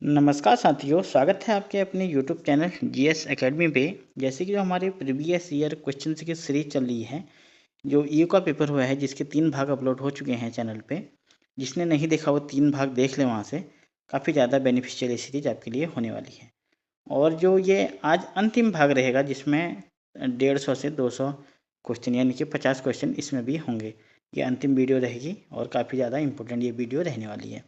नमस्कार साथियों, स्वागत है आपके अपने यूट्यूब चैनल जीएस एकेडमी पे। जैसे कि जो हमारे प्रीवियस ईयर क्वेश्चन की सीरीज चल रही है, जो ईयू का पेपर हुआ है जिसके 3 भाग अपलोड हो चुके हैं चैनल पे। जिसने नहीं देखा वो 3 भाग देख ले वहाँ से। काफ़ी ज़्यादा बेनिफिशियल सीरीज आपके लिए होने वाली है। और जो ये आज अंतिम भाग रहेगा जिसमें 150 से 200 क्वेश्चन यानी कि 50 क्वेश्चन इसमें भी होंगे। ये अंतिम वीडियो रहेगी और काफ़ी ज़्यादा इंपॉर्टेंट ये वीडियो रहने वाली है।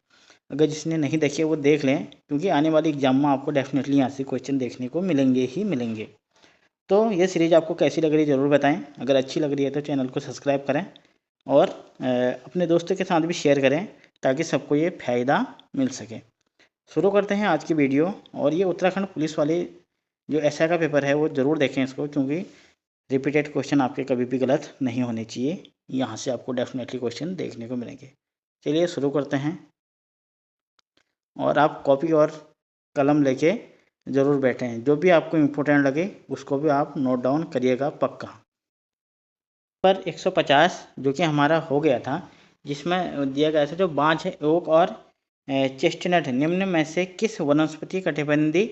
अगर जिसने नहीं देखी है वो देख लें, क्योंकि आने वाली एग्जाम में आपको डेफिनेटली यहाँ से क्वेश्चन देखने को मिलेंगे ही मिलेंगे। तो ये सीरीज़ आपको कैसी लग रही है ज़रूर बताएं। अगर अच्छी लग रही है तो चैनल को सब्सक्राइब करें और अपने दोस्तों के साथ भी शेयर करें ताकि सबको ये फ़ायदा मिल सके। शुरू करते हैं आज की वीडियो। और ये उत्तराखंड पुलिस वाले जो एसआई का पेपर है वो ज़रूर देखें इसको, क्योंकि रिपीटेड क्वेश्चन आपके कभी भी गलत नहीं होने चाहिए। यहाँ से आपको डेफिनेटली क्वेश्चन देखने को मिलेंगे। चलिए शुरू करते हैं। और आप कॉपी और कलम लेके ज़रूर बैठें। जो भी आपको इम्पोर्टेंट लगे उसको भी आप नोट डाउन करिएगा पक्का। पर 150 जो कि हमारा हो गया था, जिसमें दिया गया था जो बांज है, ओक और चेस्टनट निम्न में से किस वनस्पति कटिबंधी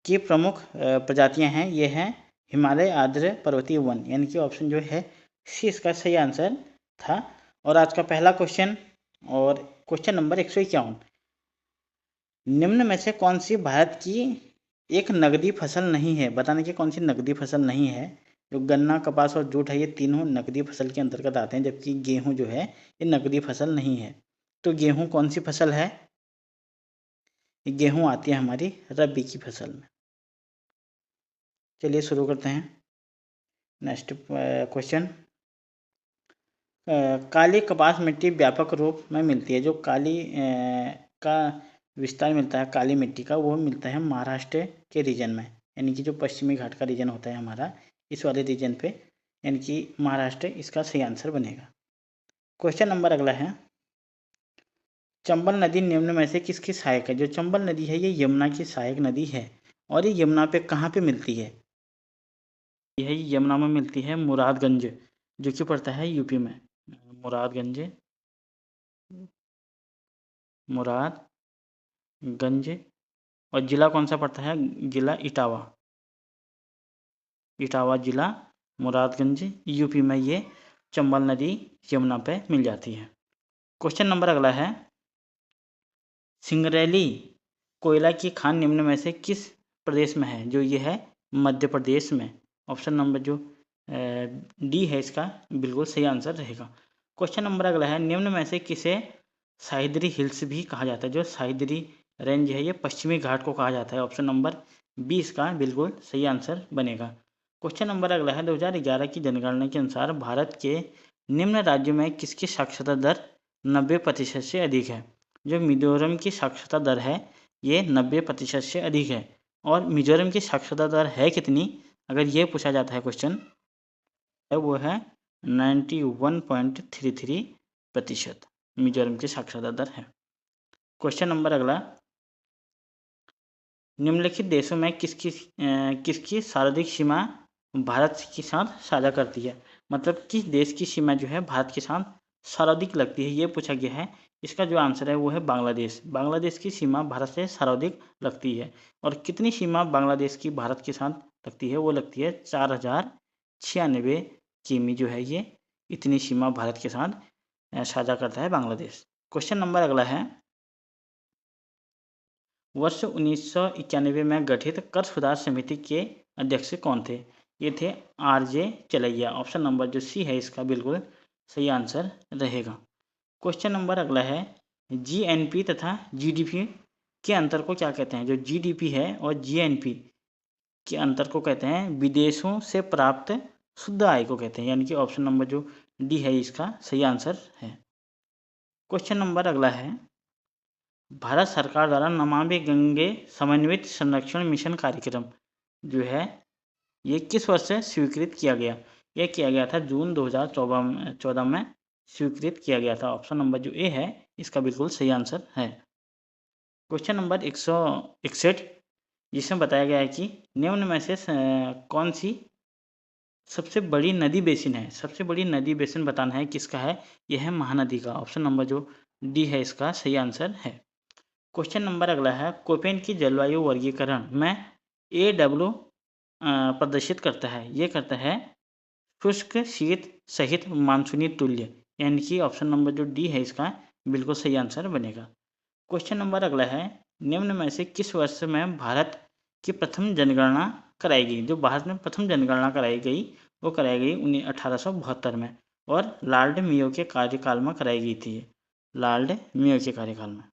की प्रमुख प्रजातियां हैं? ये हैं हिमालय आर्द्र पर्वतीय वन, यानी कि ऑप्शन जो है सी इसका सही आंसर था। और आज का पहला क्वेश्चन और क्वेश्चन नंबर 151, निम्न में से कौन सी भारत की एक नकदी फसल नहीं है? बताने की कौन सी नकदी फसल नहीं है। जो गन्ना, कपास और जूट है ये तीनों नकदी फसल के अंतर्गत आते हैं, जबकि गेहूं जो है ये नकदी फसल नहीं है। तो गेहूं कौन सी फसल है? ये गेहूं आती है हमारी रबी की फसल में। चलिए शुरू करते हैं। नेक्स्ट क्वेश्चन, काली कपास मिट्टी व्यापक रूप में मिलती है। जो काली का विस्तार मिलता है काली मिट्टी का, वो मिलता है महाराष्ट्र के रीजन में, यानी कि जो पश्चिमी घाट का रीजन होता है हमारा, इस वाले रीजन पे, यानी कि महाराष्ट्र इसका सही आंसर बनेगा। क्वेश्चन नंबर अगला है, चंबल नदी निम्न में से किसकी सहायक है? जो चंबल नदी है ये यमुना की सहायक नदी है। और ये यमुना पे कहाँ पे मिलती है? यह यमुना में मिलती है मुरादगंज, जो कि पड़ता है यूपी में। मुरादगंज, मुरादगंज। और जिला कौन सा पड़ता है? जिला इटावा, इटावा जिला, मुरादगंज, यूपी में ये चंबल नदी यमुना पे मिल जाती है। क्वेश्चन नंबर अगला है, सिंगरैली कोयला की खान निम्न में से किस प्रदेश में है? जो ये है मध्य प्रदेश में। ऑप्शन नंबर जो डी है इसका बिल्कुल सही आंसर रहेगा। क्वेश्चन नंबर अगला है, निम्न में से किसे सह्याद्री हिल्स भी कहा जाता है? जो सह्याद्री रेंज है ये पश्चिमी घाट को कहा जाता है। ऑप्शन नंबर 20 का बिल्कुल सही आंसर बनेगा। क्वेश्चन नंबर अगला है, 2011 की जनगणना के अनुसार भारत के निम्न राज्यों में किसकी साक्षरता दर 90% से अधिक है? जो मिजोरम की साक्षरता दर है ये 90% से अधिक है। और मिजोरम की साक्षरता दर है कितनी, अगर ये पूछा जाता है क्वेश्चन, वो है 91.33% मिजोरम की साक्षरता दर है। क्वेश्चन नंबर अगला, निम्नलिखित देशों में किसकी सार्वधिक सीमा भारत के साथ साझा करती है? मतलब किस देश की सीमा जो है भारत के साथ सर्वाधिक लगती है, ये पूछा गया है। इसका जो आंसर है वो है बांग्लादेश। बांग्लादेश की सीमा भारत से सर्वाधिक लगती है। और कितनी सीमा बांग्लादेश की भारत के साथ लगती है? वो लगती है 4096 किमी जो है ये, इतनी सीमा भारत के साथ साझा करता है बांग्लादेश। क्वेश्चन नंबर अगला है, वर्ष 1991 में गठित कर सुधार समिति के अध्यक्ष कौन थे? ये थे आरजे चलैया। ऑप्शन नंबर जो सी है इसका बिल्कुल सही आंसर रहेगा। क्वेश्चन नंबर अगला है, जीएनपी तथा जीडीपी के अंतर को क्या कहते हैं? जो जीडीपी है और जीएनपी के अंतर को कहते हैं विदेशों से प्राप्त शुद्ध आय को कहते हैं, यानी कि ऑप्शन नंबर जो डी है इसका सही आंसर है। क्वेश्चन नंबर अगला है, भारत सरकार द्वारा नमामि गंगे समन्वित संरक्षण मिशन कार्यक्रम जो है ये किस वर्ष से स्वीकृत किया गया? यह किया गया था जून 2014 में स्वीकृत किया गया था। ऑप्शन नंबर जो ए है इसका बिल्कुल सही आंसर है। क्वेश्चन नंबर 161, जिसमें बताया गया है कि निम्न में से कौन सी सबसे बड़ी नदी बेसिन है? सबसे बड़ी नदी बेसिन बताना है किसका है, यह है महानदी का। ऑप्शन नंबर जो डी है इसका सही आंसर है। क्वेश्चन नंबर अगला है, कोपेन की जलवायु वर्गीकरण में AW प्रदर्शित करता है। ये करता है शुष्क, शीत सहित मानसूनी तुल्य, यानी कि ऑप्शन नंबर जो डी है इसका बिल्कुल सही आंसर बनेगा। क्वेश्चन नंबर अगला है, निम्न में से किस वर्ष में भारत की प्रथम जनगणना कराई गई? जो भारत में प्रथम जनगणना कराई गई वो कराई गई 1872 में, और लॉर्ड मेयो के कार्यकाल में कराई गई थी। लॉर्ड मेयो के कार्यकाल में,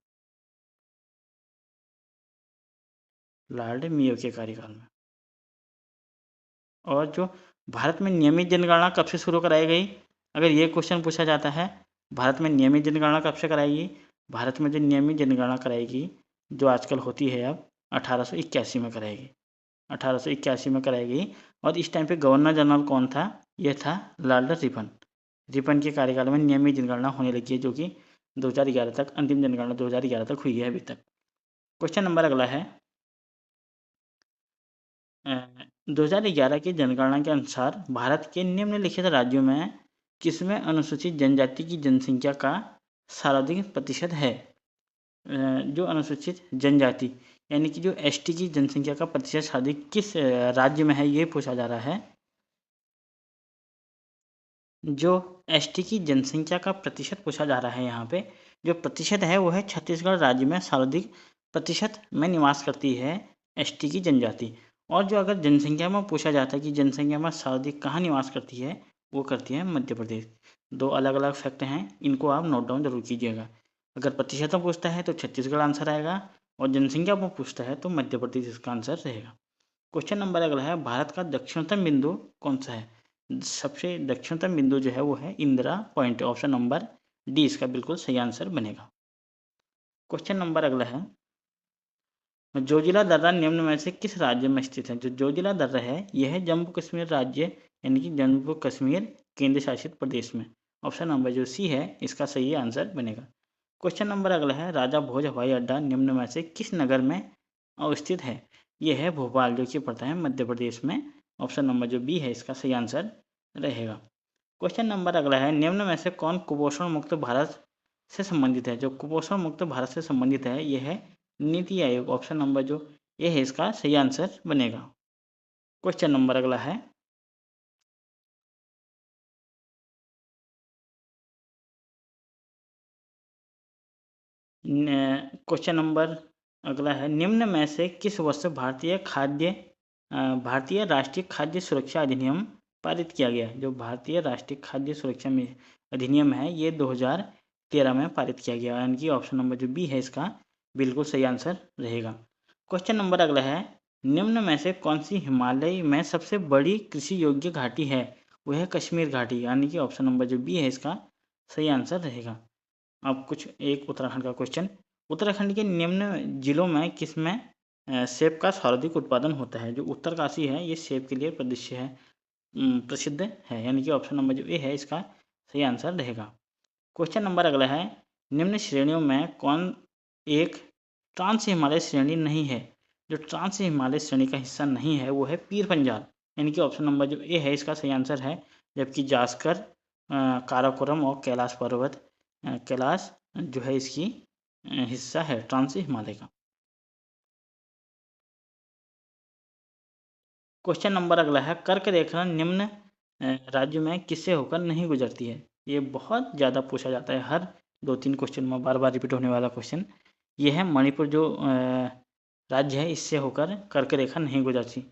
लॉर्ड मेयो के कार्यकाल में। और जो भारत में नियमित जनगणना कब से शुरू कराई गई? अगर ये क्वेश्चन पूछा जाता है, भारत में नियमित जनगणना कब से कराई गई? भारत में जो नियमित जनगणना कराएगी, जो आजकल होती है अब, 1881 में कराएगी। 1881 में कराई गई। और इस टाइम पे गवर्नर जनरल कौन था? यह था लॉर्ड रिपन। रिपन के कार्यकाल में नियमित जनगणना होने लगी है, जो कि 2011 तक, अंतिम जनगणना 2011 तक हुई है अभी तक। क्वेश्चन नंबर अगला है, 2011 की जनगणना के अनुसार भारत के निम्नलिखित राज्यों में किसमें अनुसूचित जनजाति की जनसंख्या का सर्वाधिक प्रतिशत है? जो अनुसूचित जनजाति यानी कि जो एसटी की जनसंख्या का प्रतिशत सर्वाधिक किस राज्य में है, ये पूछा जा रहा है। जो एसटी की जनसंख्या का प्रतिशत पूछा जा रहा है, यहाँ पे जो प्रतिशत है वो है छत्तीसगढ़ राज्य में सर्वाधिक प्रतिशत में निवास करती है एसटी की जनजाति। और जो अगर जनसंख्या में पूछा जाता है कि जनसंख्या में सर्वाधिक कहाँ निवास करती है, वो करती है मध्य प्रदेश। दो अलग अलग फैक्ट हैं, इनको आप नोट डाउन जरूर कीजिएगा। अगर प्रतिशत में पूछता है तो छत्तीसगढ़ आंसर आएगा, और जनसंख्या में पूछता है तो मध्य प्रदेश इसका आंसर रहेगा। क्वेश्चन नंबर अगला है, भारत का दक्षिणतम बिंदु कौन सा है? सबसे दक्षिणतम बिंदु जो है वो है Indira point, option number D इसका बिल्कुल सही आंसर बनेगा। क्वेश्चन नंबर अगला है, जोजिला दर्रा निम्न में से किस राज्य में स्थित है? जो जोजिला दर्रा है यह है जम्मू कश्मीर राज्य, यानी कि जम्मू कश्मीर केंद्र शासित प्रदेश में। ऑप्शन नंबर जो सी है इसका सही आंसर बनेगा। क्वेश्चन नंबर अगला है, राजा भोज हवाई अड्डा निम्न में से किस नगर में अवस्थित है? यह है भोपाल, जो कि पड़ता है मध्य प्रदेश में। ऑप्शन नंबर जो बी है इसका सही आंसर रहेगा। क्वेश्चन नंबर अगला है, निम्न में से कौन कुपोषण मुक्त भारत से संबंधित है? जो कुपोषण मुक्त भारत से संबंधित है यह है नीति आयोग। ऑप्शन नंबर जो ए है इसका सही आंसर बनेगा। क्वेश्चन नंबर अगला है, क्वेश्चन नंबर अगला है, निम्न में से किस वर्ष भारतीय राष्ट्रीय खाद्य सुरक्षा अधिनियम पारित किया गया? जो भारतीय राष्ट्रीय खाद्य सुरक्षा में अधिनियम है ये 2013 में पारित किया गया, यानी कि ऑप्शन नंबर जो बी है इसका बिल्कुल सही आंसर रहेगा। क्वेश्चन नंबर अगला है, निम्न में से कौन सी हिमालय में सबसे बड़ी कृषि योग्य घाटी है? वह है कश्मीर घाटी, यानी कि ऑप्शन नंबर जो बी है इसका सही आंसर रहेगा। अब कुछ एक उत्तराखंड का क्वेश्चन, उत्तराखंड के निम्न जिलों में किसमें सेब का सर्वाधिक उत्पादन होता है? जो उत्तरकाशी है ये सेब के लिए प्रसिद्ध है, यानी कि ऑप्शन नंबर जो ए है इसका सही आंसर रहेगा। क्वेश्चन नंबर अगला है, निम्न श्रेणियों में कौन एक ट्रांस हिमालय श्रेणी नहीं है? जो ट्रांस हिमालय श्रेणी का हिस्सा नहीं है वो है पीर पंजाल, यानी कि ऑप्शन नंबर जो ए है इसका सही आंसर है। जबकि जास्कर, काराकोरम और कैलाश पर्वत, कैलाश जो है इसकी हिस्सा है ट्रांस हिमालय का। क्वेश्चन नंबर अगला है, कर्क रेखा निम्न राज्य में किससे होकर नहीं गुजरती है? ये बहुत ज़्यादा पूछा जाता है, हर 2-3 क्वेश्चन में बार बार रिपीट होने वाला क्वेश्चन। ये है मणिपुर, जो राज्य है इससे होकर कर्क रेखा नहीं गुजरती।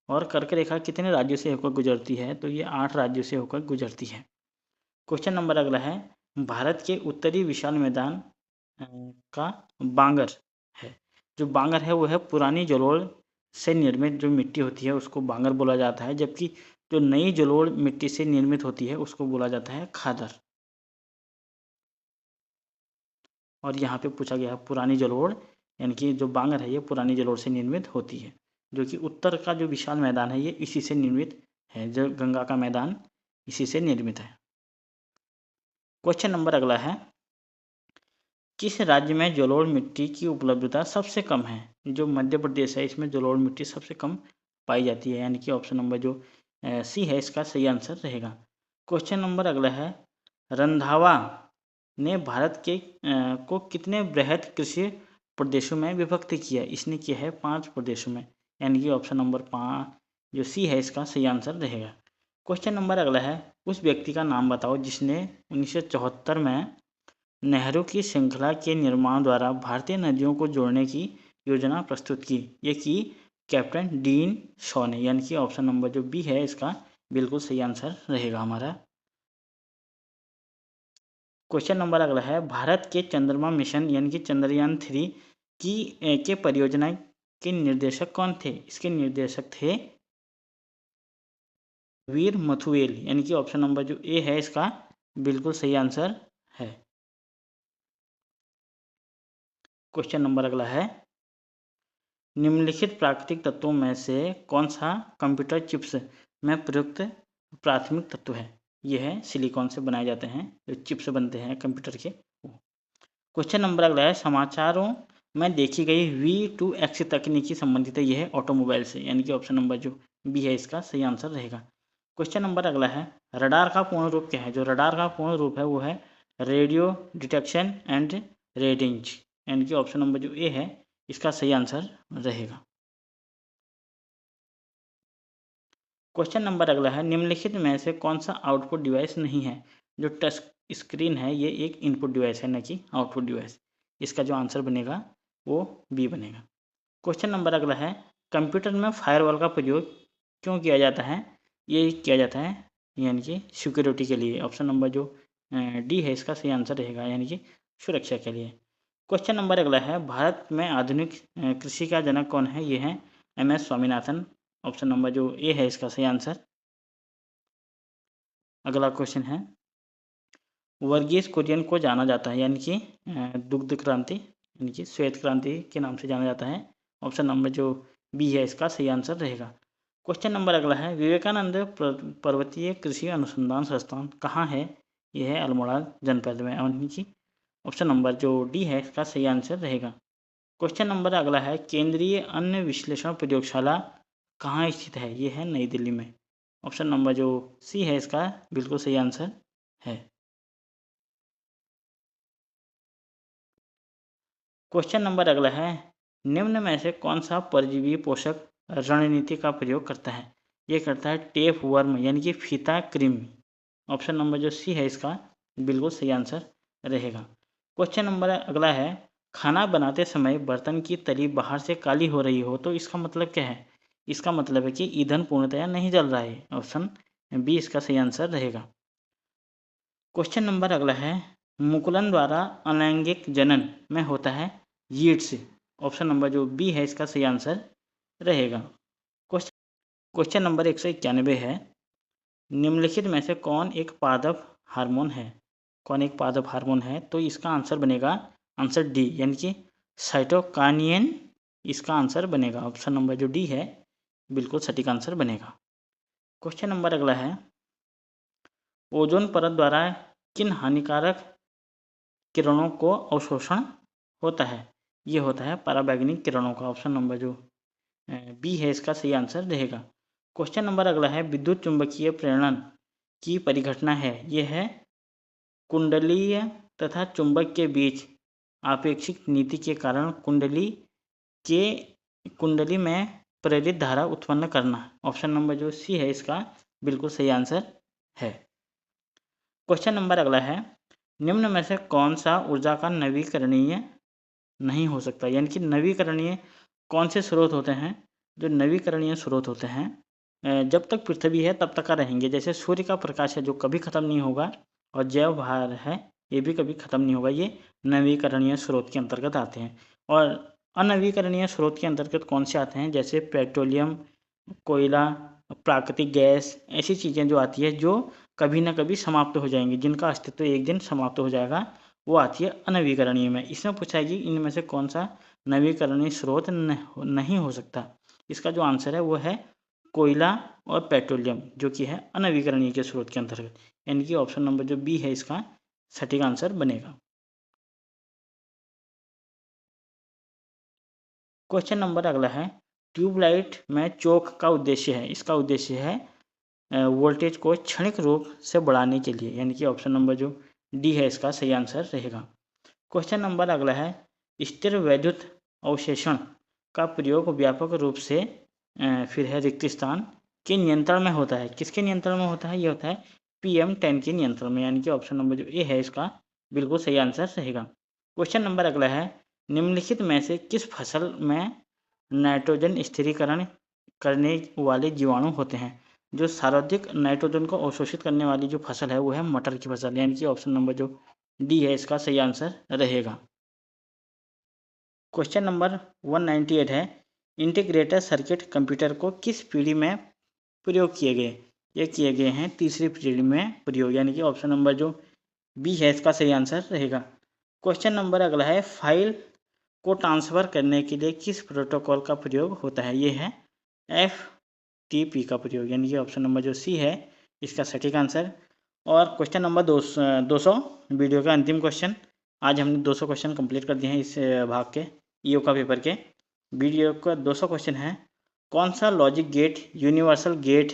और कर्क रेखा कितने राज्यों से होकर गुजरती है? तो ये 8 राज्यों से होकर गुजरती है। क्वेश्चन नंबर अगला है, भारत के उत्तरी विशाल मैदान का बांगर है। जो बांगर है वो है पुरानी जलोढ़ से निर्मित जो मिट्टी होती है उसको बांगर बोला जाता है, जबकि जो नई जलोढ़ मिट्टी से निर्मित होती है उसको बोला जाता है खादर। और यहाँ पे पूछा गया है पुरानी जलोढ़, यानी कि जो बांगर है ये पुरानी जलोढ़ से निर्मित होती है, जो कि उत्तर का जो विशाल मैदान है ये इसी से निर्मित है, जो गंगा का मैदान इसी से निर्मित है। क्वेश्चन नंबर अगला है, किस राज्य में जलोढ़ मिट्टी की उपलब्धता सबसे कम है? जो मध्य प्रदेश है इसमें जलोढ़ मिट्टी सबसे कम पाई जाती है, यानी कि ऑप्शन नंबर जो सी है इसका सही आंसर रहेगा। क्वेश्चन नंबर अगला है, रंधावा ने भारत के को कितने बृहद कृषि प्रदेशों में विभक्त किया? इसने किया है 5 प्रदेशों में, यानी कि ऑप्शन नंबर 5 जो सी है इसका सही आंसर रहेगा। क्वेश्चन नंबर अगला है, उस व्यक्ति का नाम बताओ जिसने 1974 में नेहरू की श्रृंखला के निर्माण द्वारा भारतीय नदियों को जोड़ने की योजना प्रस्तुत की। ये की कैप्टन डीन शॉ ने, यानी कि ऑप्शन नंबर जो बी है इसका बिल्कुल सही आंसर रहेगा हमारा। क्वेश्चन नंबर अगला है, भारत के चंद्रमा मिशन यानी कि चंद्रयान 3 के परियोजना के निर्देशक कौन थे? इसके निर्देशक थे वीर मथुएल, यानी कि ऑप्शन नंबर जो ए है इसका बिल्कुल सही आंसर है। क्वेश्चन नंबर अगला है, निम्नलिखित प्राकृतिक तत्वों में से कौन सा कंप्यूटर चिप्स में प्रयुक्त प्राथमिक तत्व है? यह है सिलिकॉन से बनाए जाते हैं जो चिप्स बनते हैं कंप्यूटर के। क्वेश्चन नंबर अगला है, समाचारों में देखी गई V2X तकनीकी संबंधित है, यह है ऑटोमोबाइल से, यानी कि ऑप्शन नंबर जो बी है इसका सही आंसर रहेगा। क्वेश्चन नंबर अगला है, रडार का पूर्ण रूप क्या है? जो रडार का पूर्ण रूप है वो है रेडियो डिटेक्शन एंड रेडिंग, यानी कि ऑप्शन नंबर जो ए है इसका सही आंसर रहेगा। क्वेश्चन नंबर अगला है, निम्नलिखित में से कौन सा आउटपुट डिवाइस नहीं है? जो टच स्क्रीन है ये एक इनपुट डिवाइस है, न कि आउटपुट डिवाइस। इसका जो आंसर बनेगा वो बी बनेगा। क्वेश्चन नंबर अगला है, कंप्यूटर में फायरवॉल का प्रयोग क्यों किया जाता है? ये किया जाता है यानी कि सिक्योरिटी के लिए। ऑप्शन नंबर जो डी है इसका सही आंसर रहेगा, यानी कि सुरक्षा के लिए। क्वेश्चन नंबर अगला है, भारत में आधुनिक कृषि का जनक कौन है? ये है MS स्वामीनाथन। ऑप्शन नंबर जो ए है इसका सही आंसर। अगला क्वेश्चन है, वर्गीज कुरियन को जाना जाता है, यानी कि दुग्ध क्रांति यानी कि श्वेत क्रांति के नाम से जाना जाता है। ऑप्शन नंबर जो बी है इसका सही आंसर रहेगा। क्वेश्चन नंबर अगला है, विवेकानंद पर्वतीय कृषि अनुसंधान संस्थान कहाँ है? यह है अल्मोड़ा जनपद में, यानी कि ऑप्शन नंबर जो डी है इसका सही आंसर रहेगा। क्वेश्चन नंबर अगला है, केंद्रीय अन्न विश्लेषण प्रयोगशाला कहाँ स्थित है? ये है नई दिल्ली में। ऑप्शन नंबर जो सी है इसका बिल्कुल सही आंसर है। क्वेश्चन नंबर अगला है, निम्न में से कौन सा परजीवी पोषक रणनीति का प्रयोग करता है? ये करता है टेप वर्म, यानी कि फीता कृमि। ऑप्शन नंबर जो सी है इसका बिल्कुल सही आंसर रहेगा। क्वेश्चन नंबर अगला है, खाना बनाते समय बर्तन की तली बाहर से काली हो रही हो तो इसका मतलब क्या है? इसका मतलब है कि ईंधन पूर्णतया नहीं जल रहा है। ऑप्शन बी इसका सही आंसर रहेगा। क्वेश्चन नंबर अगला है, मुकुलन द्वारा अलैंगिक जनन में होता है यीट्स। ऑप्शन नंबर जो बी है इसका सही आंसर रहेगा। क्वेश्चन नंबर 191 है, निम्नलिखित में से कौन एक पादप हार्मोन है? कौन एक पादप हार्मोन है? तो इसका आंसर बनेगा आंसर डी, यानी कि साइटोकाइनिन इसका आंसर बनेगा। ऑप्शन नंबर जो डी है बिल्कुल सटीक आंसर बनेगा। क्वेश्चन नंबर अगला है, ओजोन परत द्वारा किन हानिकारक किरणों को अवशोषण होता है? ये होता है पराबैंगनी किरणों का। ऑप्शन नंबर जो बी है इसका सही आंसर रहेगा। क्वेश्चन नंबर अगला है, विद्युत चुंबकीय प्रेरण की परिघटना है। यह है कुंडलीय तथा चुंबक के बीच आपेक्षिक नीति के कारण कुंडली में प्रेरित धारा उत्पन्न करना। ऑप्शन नंबर जो सी है इसका बिल्कुल सही आंसर है। क्वेश्चन नंबर अगला है, निम्न में से कौन सा ऊर्जा का नवीकरणीय नहीं हो सकता? यानी कि नवीकरणीय कौन से स्रोत होते हैं? जो नवीकरणीय स्रोत होते हैं जब तक पृथ्वी है तब तक का रहेंगे। जैसे सूर्य का प्रकाश है जो कभी ख़त्म नहीं होगा, और जैव भार है ये भी कभी ख़त्म नहीं होगा। ये नवीकरणीय स्रोत के अंतर्गत आते हैं। और अनवीकरणीय स्रोत के अंतर्गत कौन से आते हैं? जैसे पेट्रोलियम, कोयला, प्राकृतिक गैस, ऐसी चीज़ें जो आती है जो कभी ना कभी समाप्त हो जाएंगी, जिनका अस्तित्व एक दिन समाप्त हो जाएगा, वो आती है अनवीकरणीय में। इसमें पूछा है कि इनमें से कौन सा नवीकरणीय स्रोत नहीं हो सकता? इसका जो आंसर है वो है कोयला और पेट्रोलियम, जो कि है अनवीकरणीय के स्रोत के अंतर्गत, यानी कि ऑप्शन नंबर जो बी है इसका सटीक आंसर बनेगा। क्वेश्चन नंबर अगला है, ट्यूबलाइट में चोक का उद्देश्य है। इसका उद्देश्य है वोल्टेज को क्षणिक रूप से बढ़ाने के लिए, यानी कि ऑप्शन नंबर जो डी है इसका सही आंसर रहेगा। क्वेश्चन नंबर अगला है, स्थिर वैद्युत अवशेषण का प्रयोग व्यापक रूप से फिर है रिक्त स्थान के नियंत्रण में होता है। किसके नियंत्रण में होता है? ये होता है PM10 के नियंत्रण में, यानी कि ऑप्शन नंबर जो ए है इसका बिल्कुल सही आंसर रहेगा। क्वेश्चन नंबर अगला है, निम्नलिखित में से किस फसल में नाइट्रोजन स्थिरीकरण करने वाले जीवाणु होते हैं? जो सर्वाधिक नाइट्रोजन को अवशोषित करने वाली जो फसल है वो है मटर की फसल, यानी कि ऑप्शन नंबर जो डी है इसका सही आंसर रहेगा। क्वेश्चन नंबर 198 है, इंटीग्रेटेड सर्किट कंप्यूटर को किस पीढ़ी में प्रयोग किए गए? ये किए गए हैं तीसरी पीढ़ी में प्रयोग, यानी कि ऑप्शन नंबर जो बी है इसका सही आंसर रहेगा। क्वेश्चन नंबर अगला है, फाइल को ट्रांसफ़र करने के लिए किस प्रोटोकॉल का प्रयोग होता है? ये है FTP का प्रयोग, यानी कि ऑप्शन नंबर जो सी है इसका सटीक आंसर। और क्वेश्चन नंबर 200 वीडियो का अंतिम क्वेश्चन। आज हमने 200 क्वेश्चन कंप्लीट कर दिए हैं इस भाग के ईओ का पेपर के। वीडियो का 200 क्वेश्चन है, कौन सा लॉजिक गेट यूनिवर्सल गेट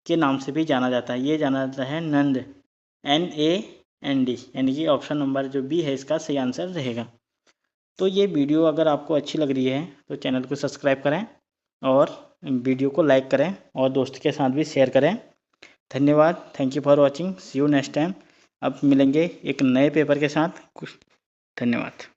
के नाम से भी जाना जाता है? ये जाना जाता है नंद, NAND, यानी कि ऑप्शन नंबर जो बी है इसका सही आंसर रहेगा। तो ये वीडियो अगर आपको अच्छी लग रही है तो चैनल को सब्सक्राइब करें और वीडियो को लाइक करें और दोस्त के साथ भी शेयर करें। धन्यवाद, thank you for watching, see you next time. अब मिलेंगे एक नए पेपर के साथ। धन्यवाद।